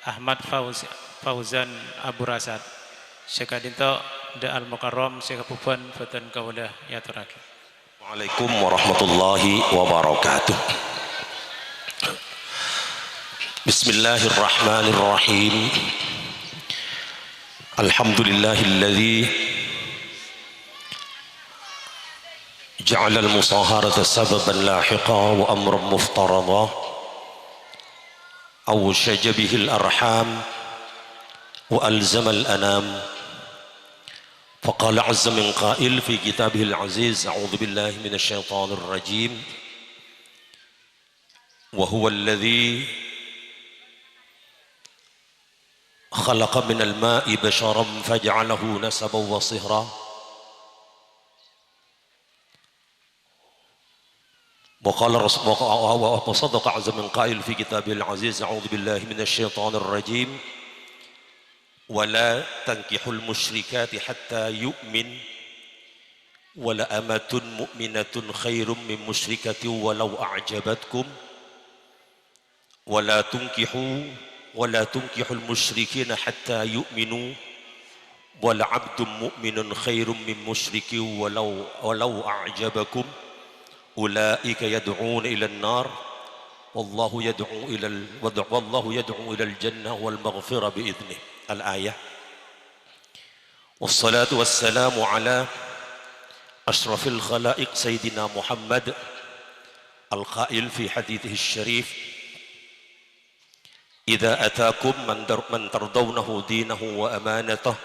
Ahmad Fauzan Abu Rasad Syekh Adinto da Al Mukarram Syekh Puban boten kawula yaturake. Waalaikum warahmatullahi wabarakatuh. Bismillahirrahmanirrahim. Alhamdulillahilladzi ja'ala al-musaharata sababan lahiqa wa amran muftarada awshaja bihi al-arham wa alzama al-anam. فقال عز من قائل في كتابه العزيز أعوذ بالله من الشيطان الرجيم وهو الذي خلق من الماء بشرا فجعله نسبا وصهرا وصدق عز من قائل في كتابه العزيز أعوذ بالله من الشيطان الرجيم ولا تنكحوا المشركات حتى يؤمن ولأمة مؤمنة خير من مشركة ولو أعجبتكم ولا تنكحوا المشركين حتى يؤمنوا ولعبد مؤمن خير من مشرك ولو أعجبكم أولئك يدعون إلى النار والله يدعو إلى الجنة والمغفرة بإذنه. الآية. والصلاة والسلام على أشرف الخلائق سيدنا محمد القائل في حديثه الشريف إذا أتاكم من ترضونه دينه وأمانته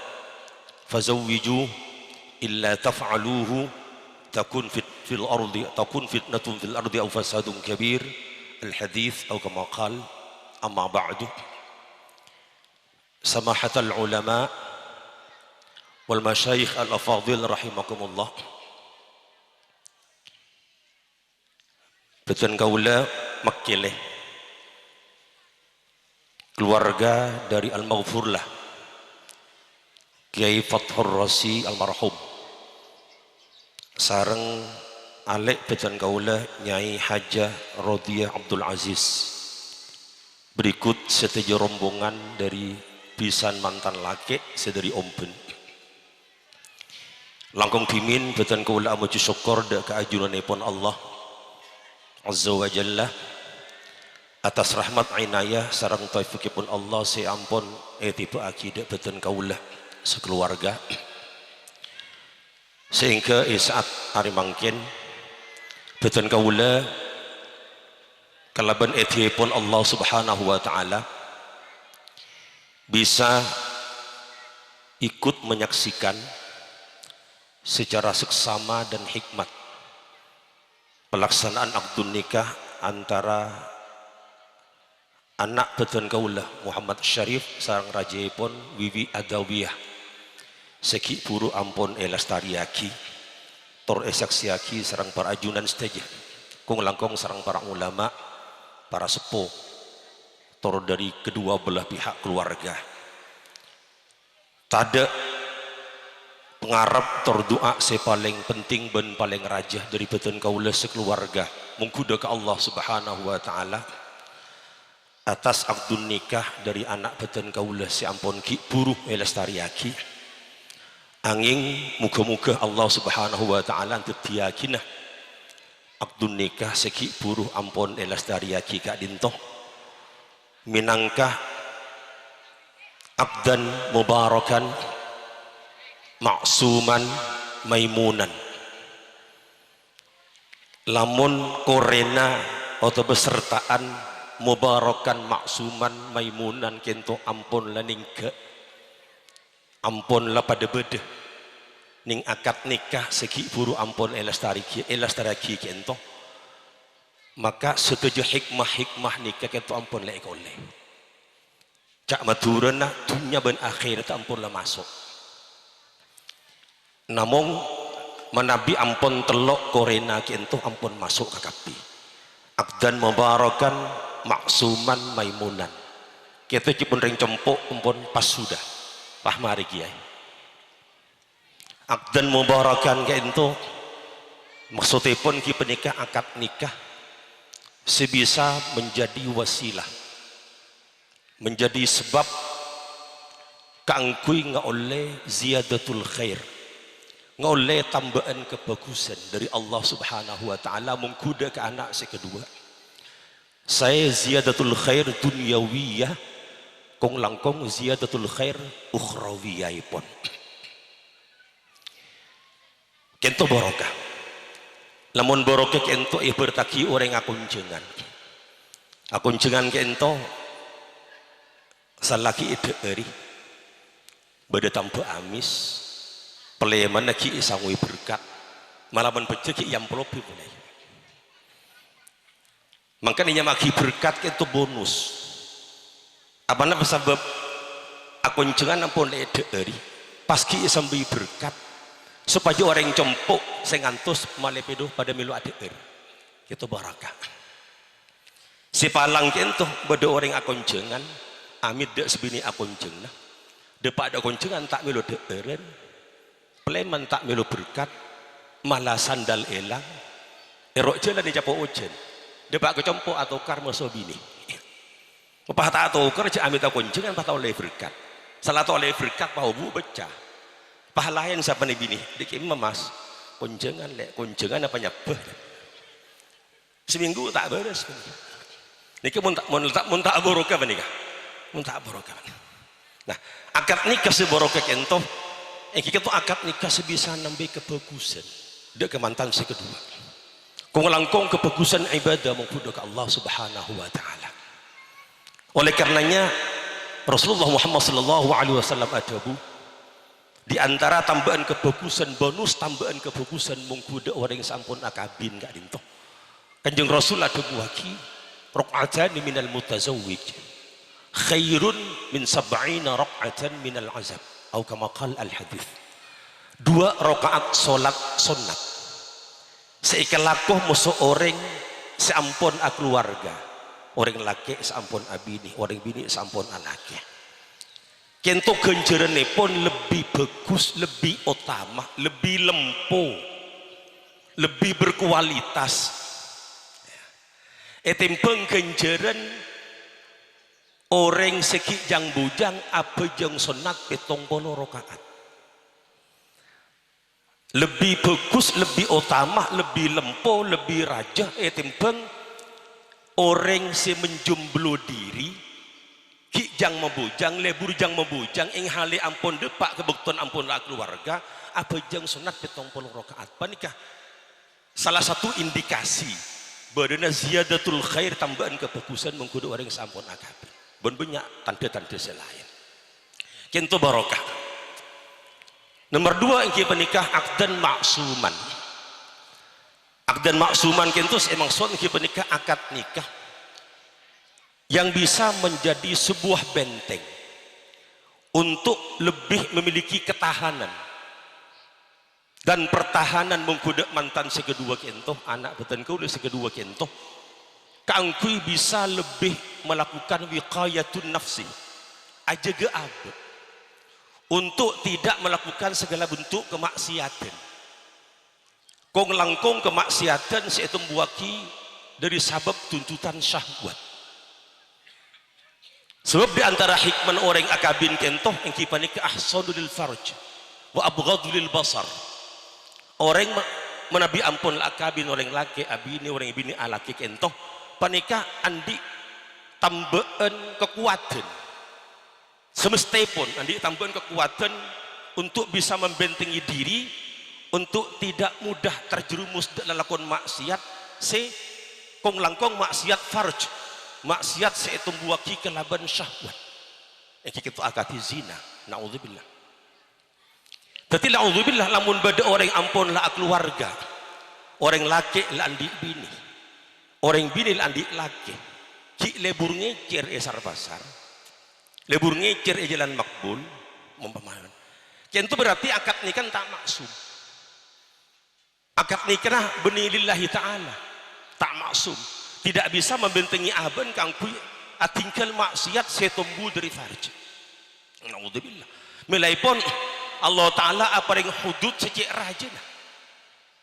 فزوجوه إلا تفعلوه تكن فتنة في الأرض أو فساد كبير. الحديث أو كما قال. أما بعد سماحة العلماء والمشايخ الأفاضل رحمكم الله. Beten kaula makkileh keluarga dari Al-Maghfurlah Kiai Fathur Rasi almarhum sareng alek beten kaula Nyai Hajah Rodiyah Abdul Aziz. Berikut seteja rombongan dari pisan mantan laki sedari ompen langkung pimin beten kaula amuju syukur da keajunanipun Allah Azza wa Jalla atas rahmat inayah sareng taufikipun Allah seampun tiba akidah beten kaula sekeluarga sehingga saat hari mangkin beten kaula kalaban etipun Allah Subhanahu wa taala bisa ikut menyaksikan secara seksama dan hikmat pelaksanaan akdun nikah antara anak beten kaula Muhammad Syarif sareng rajaipun Wiwi Adawiyah seki buru ampun elastariaki tor esaksiaki sareng para ajunan seteja kung langkung sareng para ulama para sepuh tor dari kedua belah pihak keluarga. Tada pengarap tor doa paling penting dan paling rajah dari beten kaula sekeluarga mengkuda ke Allah Subhanahu wa taala atas akdun nikah dari anak beten kaula ampun ki buruh elastariaki angin muga-muga Allah Subhanahu wa taala tetiakinah akdun nikah seki buruh ampun elastariaki kak dintoh minangkah abdan mubarakan maksuman maimunan lamun korena atau besertaan mubarakan maksuman maimunan kento ampun laning ke ampun la pada bede ning akad nikah seki buru ampun elastariki kento maka setuju hikmah nikah kento ampun lek oleh cak maturana dunia ben akhirat ampun lah masuk namun menabi ampun telok korena kento ampun masuk ke kapi akdan mubarakan maksuman maimunan kita cipun ring cempuk ampun pas sudah pahmari kiai akdan mubarakan kento maksudipun ki penikah akad nikah sebisa menjadi wasilah menjadi sebab kaangkui ngoleh ziyadatul khair, ngoleh tambahan kebagusan dari Allah Subhanahu wa taala mengkuda ke anak si kedua. Saya ziyadatul khair dunyawiyah, kong langkong ziyadatul khair ukhrawiyah pun. Kento barokah. Lamun barokah kento bertaki orang akunjengan. Akunjengan kento salaki ide eri beda tanpa amis peleman lagi isangui berkat malaman becek yang pelopi mulai makanya maki berkat itu bonus apa nama sebab akun jangan ampun ide eri paski sambil berkat supaya orang cempuk sengantus malepedo pada milu ade eri itu barakah si palang kentuh beda orang akun jangan amit dek sebini akun jengna depak ada kuncengan tak melu deeren pleman tak melu berkat malah sandal elang erok jalan di capo ujen depak kecompo atau karma sobini apa tak tahu kerja amit akun jangan patah oleh berkat salah oleh berkat pau bu becah pahala yang siapa nih bini dikim mas kuncengan lek kuncengan apa nyabah seminggu tak beres niki mun tak borokah menikah muntah barokah. Nah, akad nikah sebarokah kento, kita tuh akad nikah sebisa nambah kebagusan. Dia kemantan si kedua. Kung langkong kebagusan ibadah mengkuda ke Allah Subhanahu wa taala. Oleh karenanya Rasulullah Muhammad sallallahu alaihi wasallam adabu di antara tambahan kebagusan bonus tambahan kebagusan mengkuda orang yang sampun akabin gak dinto. Kanjeng Rasul ada buaki rakaatan minal mutazawwij. Khairun min sab'ina rak'atan minal azab atau kama qala al hadits. 2 rakaat salat sunat seikalakoh musuh orang seampun keluarga orang laki seampun abini orang bini seampun alaki kento ganjarane pun lebih bagus lebih utama lebih lempo lebih berkualitas etimpeng ganjaran orang seki jang bujang apa jang sunat 70 rakaat lebih bagus lebih utama lebih lempo lebih raja timbang orang si menjomblo diri ki jang membujang lebur jang membujang ing hale ampun depak kebekton ampun la keluarga apa jang sunat 70 rakaat panikah salah satu indikasi badana ziyadatul khair tambahan kebagusan mengkudu orang sampun akabin bon banyak tanda-tanda selain kento barokah. Nomor 2 yang kita nikah akdan maksuman. Akdan maksuman kento emang son kita nikah akad nikah yang bisa menjadi sebuah benteng untuk lebih memiliki ketahanan dan pertahanan mengkuda mantan sekedua kento anak beten kau sekedua kento kaangkui bisa lebih melakukan wiqayatun nafsi ajaga abad untuk tidak melakukan segala bentuk kemaksiatan kong langkong kemaksiatan yaitu membuaki dari sabab tuntutan syahwat sebab diantara hikmah orang akabin kentoh yang kipani ke ahsanu lil farj wa abghadu lil basar orang menabi ampun akabin orang laki abini orang ibini alaki kentoh panikah andi tambahan kekuatan semestipun andi tambahan kekuatan untuk bisa membentengi diri untuk tidak mudah terjerumus dalam lakon maksiat kong langkong maksiat farj maksiat seitu buaki kelaban syahwat itu akati zina naudzubillah tapi naudzubillah lamun bada orang ampun la keluarga orang laki la andi bini orang bini landik laki ki lebur ngecer esar pasar lebur ngecer jalan makbul mempamahan itu berarti akad nikah tak maksum akad nikah benih lillahi ta'ala tak maksum tidak bisa membentengi aban kangkui atingkal maksiat setumbuh dari farj naudzubillah melaipun Allah ta'ala apa yang hudud secek rajana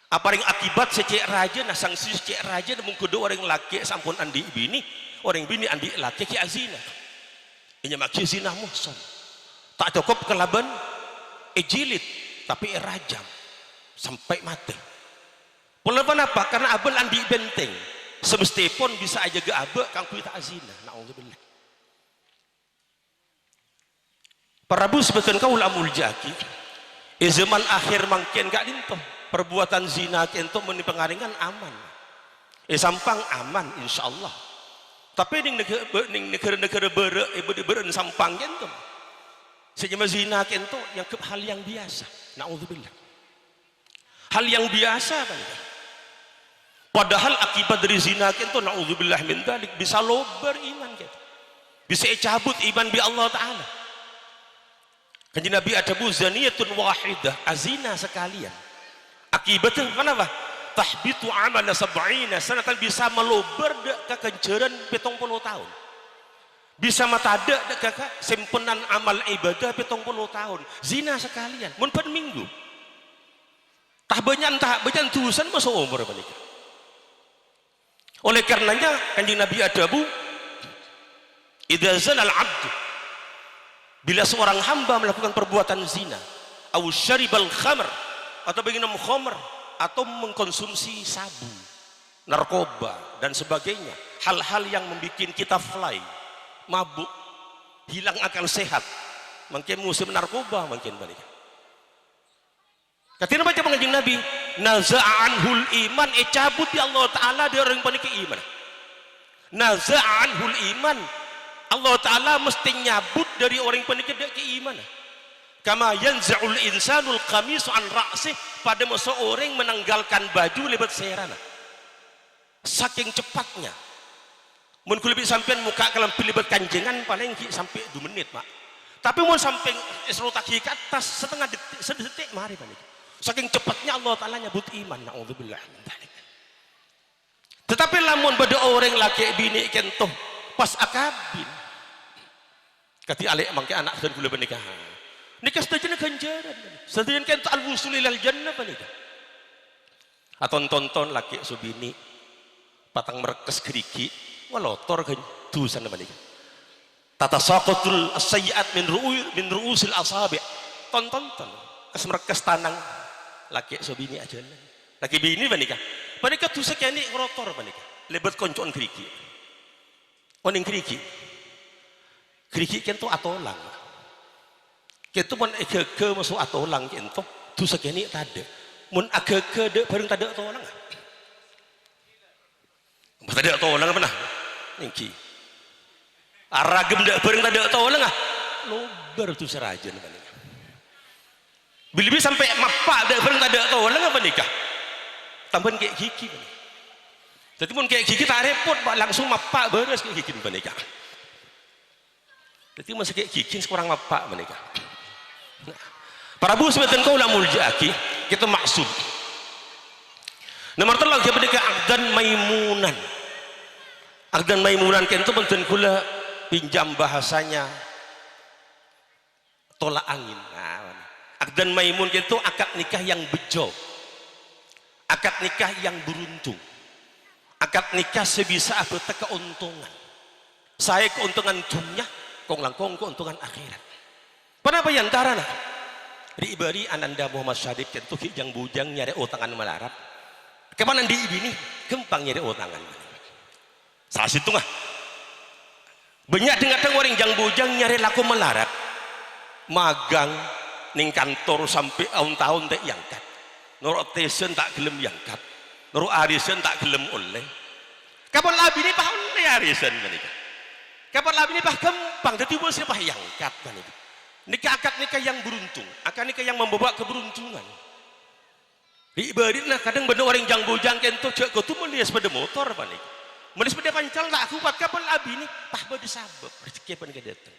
apa yang akibat secek raja nah sanksi secek raja mengkudu orang laki sampun andi bini orang bini andi laki ki azina Inya maki zina muhsan. Tak cukup kelaban jilid tapi rajam sampai mati. Pulapan apa? Karena abel andi benteng. Semestipun bisa aja ke abe kang kuwi tak zina. Nauzubillah. Para bu sebetulnya kau lamul jaki. Zaman akhir mangkin gak dinto. Perbuatan zina kento meni pengaringan aman. Sampang aman insyaallah. Tapi ning negara-negara beren sampang kento. Sejama zina kento yang hal yang biasa. Nauzubillah. Hal yang biasa bang. Padahal akibat dari zina kento naudzubillah min dzalik bisa lobar iman kita. Bisa cabut iman bi Allah taala. Kanjeng Nabi adabu zaniyatun wahidah, azina sekalian. Akibatnya kenapa? Tahbitu amala 70 sanatan bisa melobar ke kenceran 70 tahun. Bisa matada ke simpenan amal ibadah 70 tahun. Zina sekalian, mun pen minggu. Tah banyak tulisan masuk umur balik. Oleh karenanya kanjeng Nabi adabu idza zana al-'abd bila seorang hamba melakukan perbuatan zina aw syaribal khamr atau minum khamr atau mengkonsumsi sabu, narkoba dan sebagainya, hal-hal yang membuat kita fly, mabuk, hilang akal sehat, mungkin musim narkoba mungkin balik. Katanya baca pengajian Nabi, naza'anhul iman, cabut ya Allah Ta'ala dia orang yang panik iman. Naza'anhul iman, Allah Ta'ala mesti nyabut dari orang yang panik iman. Kama yanza'ul insanul qamisu an ra'sih, pada masa orang menanggalkan baju lebat serana. Saking cepatnya. Mun lebih sampean muka kalam lebat kanjengan paling sampai 2 menit, Pak. Tapi mun sampai esrotak ke atas setengah detik mari balik. Saking cepatnya Allah Ta'ala nyebut iman. Na'udzubillah. Tetapi lamun pada orang laki bini kentoh pas akabin kati alik mangke anak dan gula menikah nikah setuju ganjaran setuju kentoh al-wusul ilal jannah menikah atau tonton laki subini patang merekes geriki walotor kan dosa menikah tata saqatul sayyiat min ru'usil asabi' tonton kes merekes tanang laki sobini aja laki bini menikah tuh sekali ngerotor menikah lebat koncoan keriki oning keriki kento atolang kento mun ke masuk atolang kento tuh sekali tade mun agak de bareng tade atolang tade atolang pernah ningki aragem de bareng tade atolang lobar tuh serajan menikah bila sampai mapak dah bareng tak ada tahu lah apa nikah tambahan kayak gigi jadi pun kayak gigi tak repot langsung mapak beres kayak gigi menikah jadi masih kayak gigi sekurang mapak menikah para bu sebetulnya kau lamul jaki kita maksud nomor terlalu dia menikah Agdan Maimunan kan itu penting kula pinjam bahasanya tolak angin. Akdan Maimun itu akad nikah yang bejo, akad nikah yang beruntung, akad nikah sebisa apa keuntungan. Saya keuntungan dunia, kong langkong keuntungan akhirat. Kenapa yang antara nak? Ribari Ananda Muhammad Syadib kentu yang bujang nyari utangan melarat. Kemana di ini gempang nyari utangan. Salah situ ngah. Banyak dengar orang yang bujang nyari laku melarat, magang ning kantor sampai tahun-tahun tak yangkat nurut tesen tak gelem yangkat nurut arisan tak gelem oleh kapan labi ni pahon ni arisan menikah kapan labi ni pah gampang jadi bos pah yangkat menikah nikah akad nikah yang beruntung akad nikah yang membawa keberuntungan diibaratnya kadang benar orang yang bujang kento cek kau tu melihat sepeda motor menikah melihat sepeda pancal tak kuat kapan labi ni pah berdesabab rezeki pan kedatang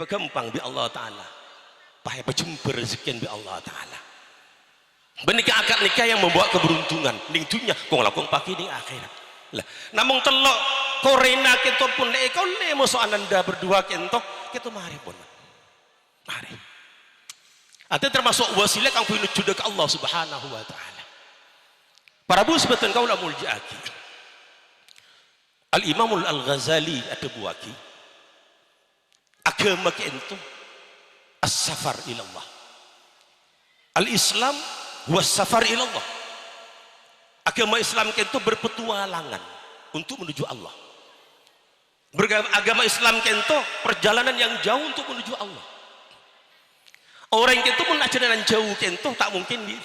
gampang bi Allah Ta'ala payah berjumpa rezeki bi Allah Ta'ala menikah akad nikah yang membawa keberuntungan ning dunya kong lakong paki ning akhirat lah namung telok korena kento pun kau le musuh ananda berdua kento kita mari pun mari ada termasuk wasilah kang menuju ke Allah Subhanahu wa Ta'ala para bu sebetulnya kau lamul jaki Al-Imamul Al-Ghazali ada buaki agama kentu as-safar ilallah. Al-Islam was safar ilallah. Agama Islam kentu berpetualangan untuk menuju Allah. Agama Islam kentu perjalanan yang jauh untuk menuju Allah. Orang kentu pun ajaran jauh kentu tak mungkin dia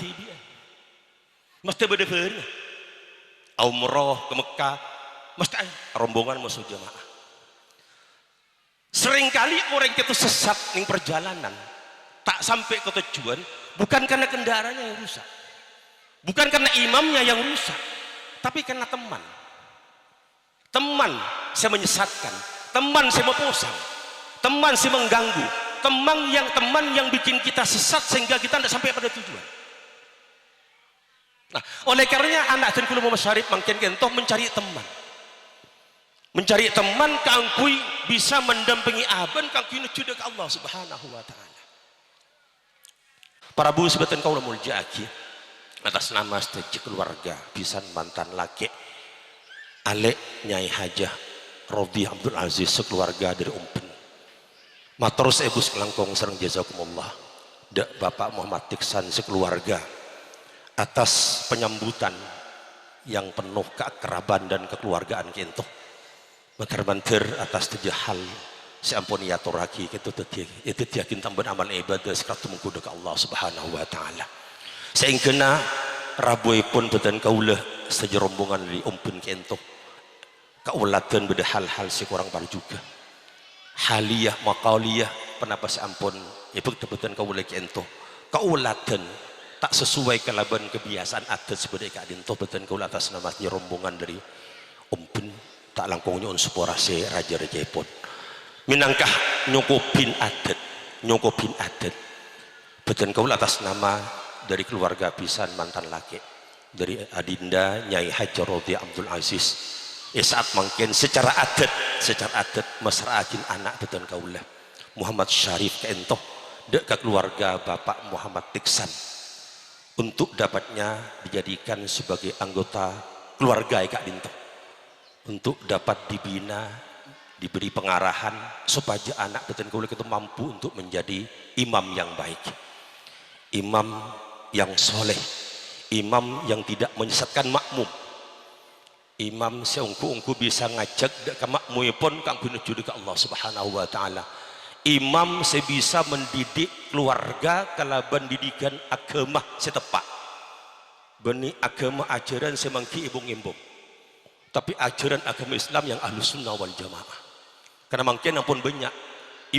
mesti beda-beda. Umroh ke Mekah mesti rombongan masuk jamaah. Seringkali orang itu sesat ning perjalanan, tak sampai ke tujuan, bukan karena kendaraannya yang rusak, bukan karena imamnya yang rusak, tapi karena teman saya menyesatkan, teman saya memposang, teman saya mengganggu, teman yang bikin kita sesat sehingga kita tidak sampai pada tujuan. Nah, oleh karenanya anak dan kulo masyarif makin kentoh mencari teman kangkui bisa mendampingi aban kangkui nuju ke Allah Subhanahu wa taala. Para bu sebatan kaula muljaaki atas nama stage keluarga pisan mantan laki Alek Nyai Hajah Rodi Abdul Aziz sekeluarga dari Umpen. Matur sebus kelangkong sareng jazakumullah. Dak Bapak Muhammad Tiksan sekeluarga atas penyambutan yang penuh keakraban dan kekeluargaan kentoh. Makar-mantir atas tujuh hal seampun ya turaki itu yakin tambah amal ibadah sekratu mengkuda ke Allah Subhanahu wa taala. Sehingga rabui pun beten kaulah sejerombongan dari Umpen kentoh. Kaulatan beda hal-hal sekurang bar juga. Haliyah maqaliyah penapa seampun ibu beten kaulah kentoh. Kaulatan tak sesuai kelaban kebiasaan adat sebagai kadin tobetan kau atas namanya rombongan dari Umpen tak langkungnya unsupora se raja-raja pun minangkah nyokopin adat beten kau atas nama dari keluarga pisan mantan laki dari Adinda Nyai Hajar Rodi Abdul Aziz saat mungkin secara adat masraakin anak beten kaulah Muhammad Syarif kentoh dek ke keluarga Bapak Muhammad Tiksan untuk dapatnya dijadikan sebagai anggota keluarga Kak Dinto, untuk dapat dibina, diberi pengarahan supaya anak beten kulit itu mampu untuk menjadi imam yang baik, imam yang soleh, imam yang tidak menyesatkan makmum, imam seungku-ungku bisa ngajak ke makmum pun kang menuju ke Allah Subhanahu wa taala. Imam sebisa mendidik keluarga kalaban didikan agama setepak benih agama ajaran semangki imbung-imbung tapi ajaran agama Islam yang ahlus sunnah wal jamaah karena mungkin ampun banyak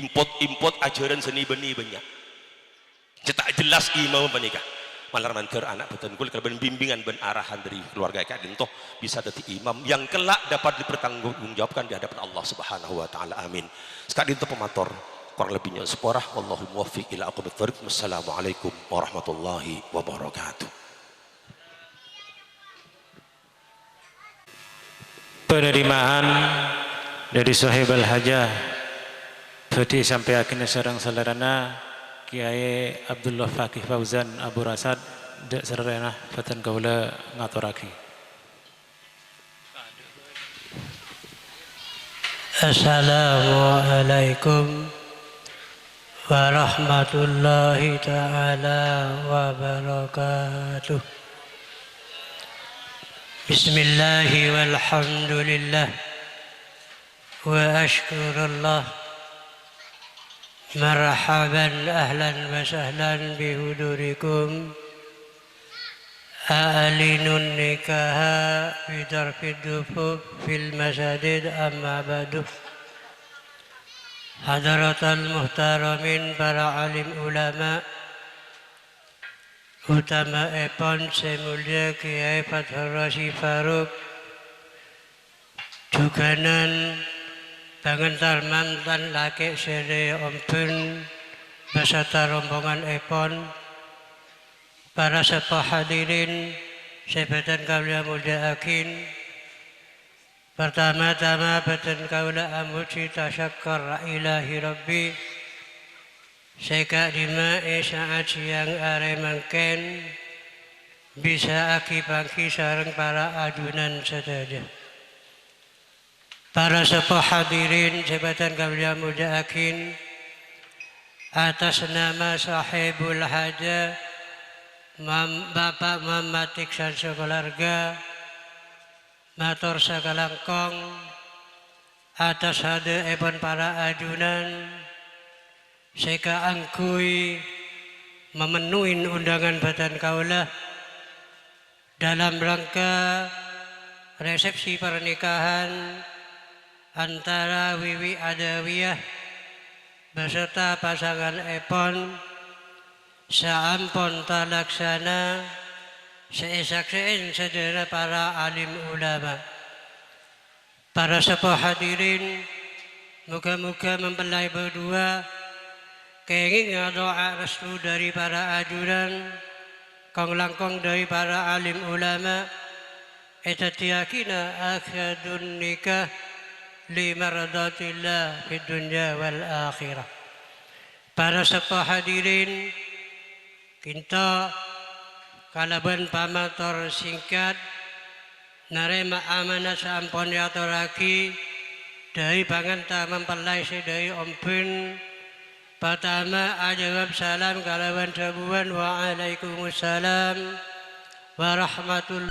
import ajaran seni benih banyak cetak jelas imam menikah malah manter anak betul kul kalaban bimbingan ben arahan dari keluarga Kak Dintoh bisa jadi imam yang kelak dapat dipertanggungjawabkan di hadapan Allah Subhanahu wa taala. Amin. Sekali itu pemator kurang lebihnya seporah wallahu muwaffiq ila aqwamit thoriq. Wassalamualaikum warahmatullahi wabarakatuh. Penerimaan dari Sahib Al-Hajah berarti sampai akhirnya sareng salerana Kiai Abdullah Fakih Fauzan Abu Rasad dek sarana batan kaula ngaturaki. Assalamualaikum warahmatullahi ta'ala wabarakatuh. Bismillahi walhamdulillah wa ashkurullah. Marhaban ahlan wa sahlan bihudurikum. A'linun nikaha bidarfid dufuf fil masajid amma ba'du. Hadratal muhtaramin para alim ulama utama epon semulia Kiai Fathur Rasyid Faruk juganan pengentar mantan laki sere Umpen beserta rombongan epon para sepuh hadirin sebatan kaula mulyaakin. Pertama-tama beten kaula amuji tasyakkar ilahi rabbi seka dimae saat siang are mangken bisa aki pangki sareng para adunan sedaya. Para sepuh hadirin sebatan kaula mulyaakin atas nama sahibul hajah Bapak Muhammad Iksan sekeluarga matur sakalangkong atas hadiahipun para ajunan seka angkui memenuhi undangan badan kaulah dalam rangka resepsi pernikahan antara Wiwi Adawiyah beserta pasangan Epon saampun talaksana seesak-sein sedera para alim ulama. Para sepuh hadirin, moga-moga mempelai berdua kenging doa restu dari para ajudan, kong langkong dari para alim ulama, etatiakina akhadun nikah limaradatillah fid dunya wal akhirah. Para sepuh hadirin, kita kalaban pamator singkat narema amanah sampun yaturaki dari panganta mempelai sedaya ompun pertama ajawab salam kalaban sabuan wa alaikumussalam warahmatullahi